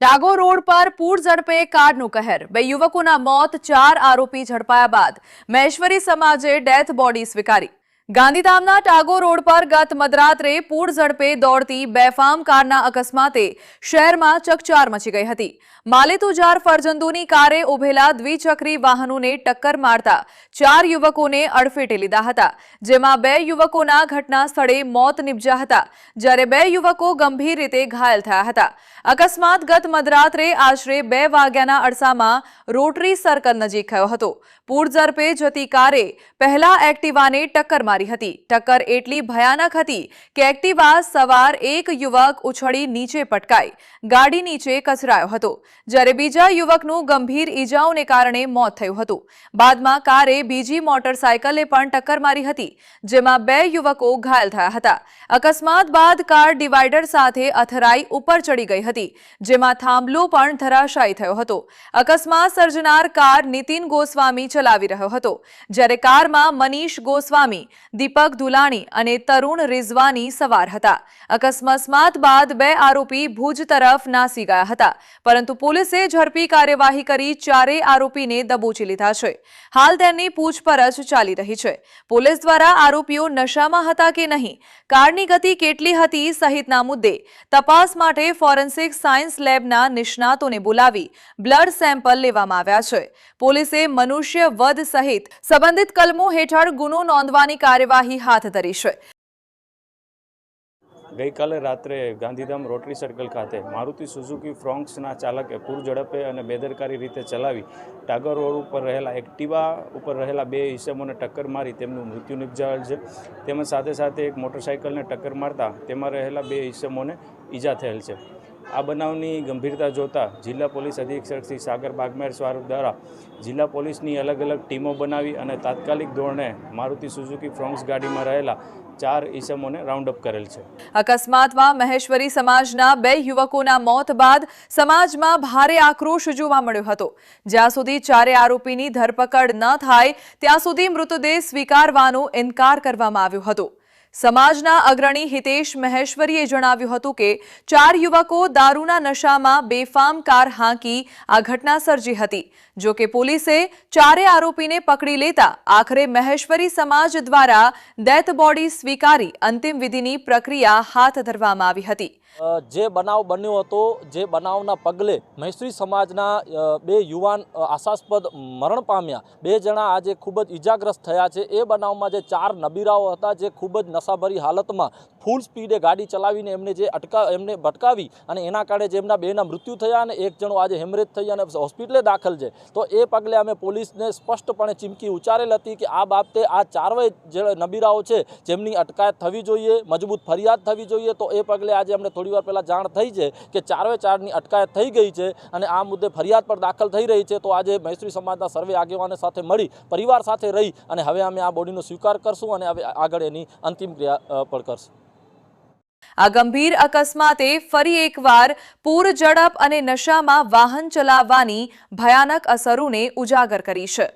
Tagore road પર પૂર ઝડપે કારનું કહેર, બે યુવકોના મોત, 4 આરોપી ઝડપાયા બાદ મહેશ્વરી સમાજે ડેથ બોડી સ્વીકારી। ગાંધીધામના ટાગોર રોડ પર ગત મધરાત્રે પૂર ઝડપે દોડતી બેફામ કારના અકસ્માતે શહેરમાં ચકચાર મચી ગઈ હતી। માલેતુજાર ફરજંદોની કારે ઉભેલા દ્વિચક્રી વાહનોને ટક્કર મારતા 4 યુવકોને અડફેટે લીધા હતા, જેમાં 2 યુવકોના ઘટના સ્થળે મોત નિપજ્યા હતા, જ્યારે 2 યુવકો ગંભીર રીતે ઘાયલ થયા હતા। અકસ્માત ગત મધરાત્રે આશરે 2 વાગ્યાના અરસામાં રોટરી સર્કલ નજીક થયો હતો। પૂર ઝડપે જતી કારે પહેલા એક્ટિવાને ટક્કર મારી હતી। ટક્કર એટલી ભયાનક હતી કે એક્ટિવા સવાર એક યુવક ઉછળી નીચે પટકાઈ ગાડી નીચે કચરાયો હતો, જ્યારે બીજા યુવકનું ગંભીર ઈજાઓને કારણે મોત થયું હતું। બાદમાં કારે બીજી મોટરસાયકલે પણ ટક્કર મારી હતી, જેમાં 2 યુવકો ઘાયલ થયા હતા। અકસ્માત બાદ કાર ડિવાઈડર સાથે અથડાઈ ઉપર ચડી ગઈ હતી, જેમાં થાંભલો પણ ધરાશાયી થયો હતો। અકસ્માત સર્જનાર કાર નીતિન ગોસ્વામી ચલાવી રહ્યો હતો, જ્યારે કારમાં મનીષ ગોસ્વામી, દીપક દુલાણી અને તરુણ રિઝવાની સવાર હતા। અકસ્માત બાદ 2 આરોપી ભુજ તરફ નાસી ગયા હતા, પરંતુ પોલીસે ઝડપી કાર્યવાહી કરી 4 આરોપીને દબોચી લીધા છે। હાલ તેમની પૂછપરછ ચાલી રહી છે। પોલીસ દ્વારા આરોપીઓ નશામાં હતા કે નહીં, કારની ગતિ કેટલી હતી સહિતના મુદ્દે તપાસ માટે ફોરેન્સિક સાયન્સ લેબના નિષ્ણાતોને બોલાવી બ્લડ સેમ્પલ લેવામાં આવ્યા છે। પોલીસે મનુષ્ય વધ સહિત સંબંધિત કલમો હેઠળ ગુનો નોંધવાની કાર્યવાહી હાથ ધરી છે। ગઈકાલે રાત્રે ગાંધીધામ રોટરી સર્કલ ખાતે મારુતિ સુઝુકી ફ્રોન્ક્સના ચાલકે પૂર ઝડપે અને બેદરકારી રીતે ચલાવી ટાગોર રોડ ઉપર રહેલા એક્ટિવા ઉપર રહેલા 2 ઈસમોને ટક્કર મારી તેમનું મૃત્યુ નિપજાવેલ છે। તેમજ સાથે સાથે એક મોટરસાઇકલને ટક્કર મારતા તેમાં રહેલા 2 ઈસમોને ઈજા થયેલ છે। આ બનાવની ગંભીરતા જોતા જિલ્લા પોલીસ અધિક્ષક શ્રી સાગર બાગમેર સ્વરૂપ દ્વારા જિલ્લા પોલીસની અલગ અલગ ટીમો બનાવી અને તાત્કાલિક ધોરણે મારુતિ સુઝુકી ફ્રોન્ક્સ ગાડીમાં રહેલા 4 ઈસમોને રાઉન્ડ અપ કરેલ છે। અકસ્માતમાં મહેશ્વરી સમાજના 2 યુવકોના મોત બાદ સમાજમાં ભારે આક્રોશ જોવા મળ્યો હતો। જ્યાં સુધી 4 આરોપીની ધરપકડ ન થાય ત્યાં સુધી મૃતદેહ સ્વીકારવાનો ઇનકાર કરવામાં આવ્યો હતો। સમાજના અગ્રણી હિતેશ મહેશ્વરીએ જણાવ્યું હતું કે 4 યુવકો દારૂના નશામાં બેફામ કાર હાંકી આ ઘટના સર્જી હતી। જો કે પોલીસે 4 આરોપીને પકડી લેતા આખરે મહેશ્વરી સમાજ દ્વારા ડેથ બોડી સ્વીકારી અંતિમ વિધિની પ્રક્રિયા હાથ ધરવામાં આવી હતી। જે બનાવ બન્યો હતો, જે બનાવના પગલે મહેશ્વરી સમાજના 2 યુવાન આશાસ્પદ મરણ પામ્યા, 2 જણા આજે ખૂબ જ ઈજાગ્રસ્ત થયા છે। એ બનાવમાં જે 4 નબીરાઓ હતા, જે ખૂબ જ નશાભરી હાલતમાં ફૂલ સ્પીડે ગાડી ચલાવીને એમને ભટકાવી અને એના કારણે જેમના 2ના મૃત્યુ થયા અને 1 જણો આજે હેમરેજ થઈ અને હોસ્પિટલે દાખલ છે। તો એ પગલે અમે પોલીસને સ્પષ્ટપણે ચીમકી ઉચ્ચારેલ હતી કે આ બાબતે આ 4 જે નબીરાઓ છે જેમની અટકાયત થવી જોઈએ, મજબૂત ફરિયાદ થવી જોઈએ। તો એ પગલે આજે અમને થોડીવાર પહેલાં જાણ થઈ છે કે 4ની અટકાયત થઈ ગઈ છે અને આ મુદ્દે ફરિયાદ પણ દાખલ થઈ રહી છે। તો આજે મહેશ્વરી સમાજના સર્વે આગેવાનો સાથે મળી પરિવાર સાથે રહી અને હવે અમે આ બોડીનો સ્વીકાર કરશું અને હવે આગળ એની અંતિમ ક્રિયા પણ કરશું। આ ગંભીર અકસ્માતે ફરી એકવાર પૂર ઝડપ અને નશામાં વાહન ચલાવવાની ભયાનક અસરોને ઉજાગર કરી છે।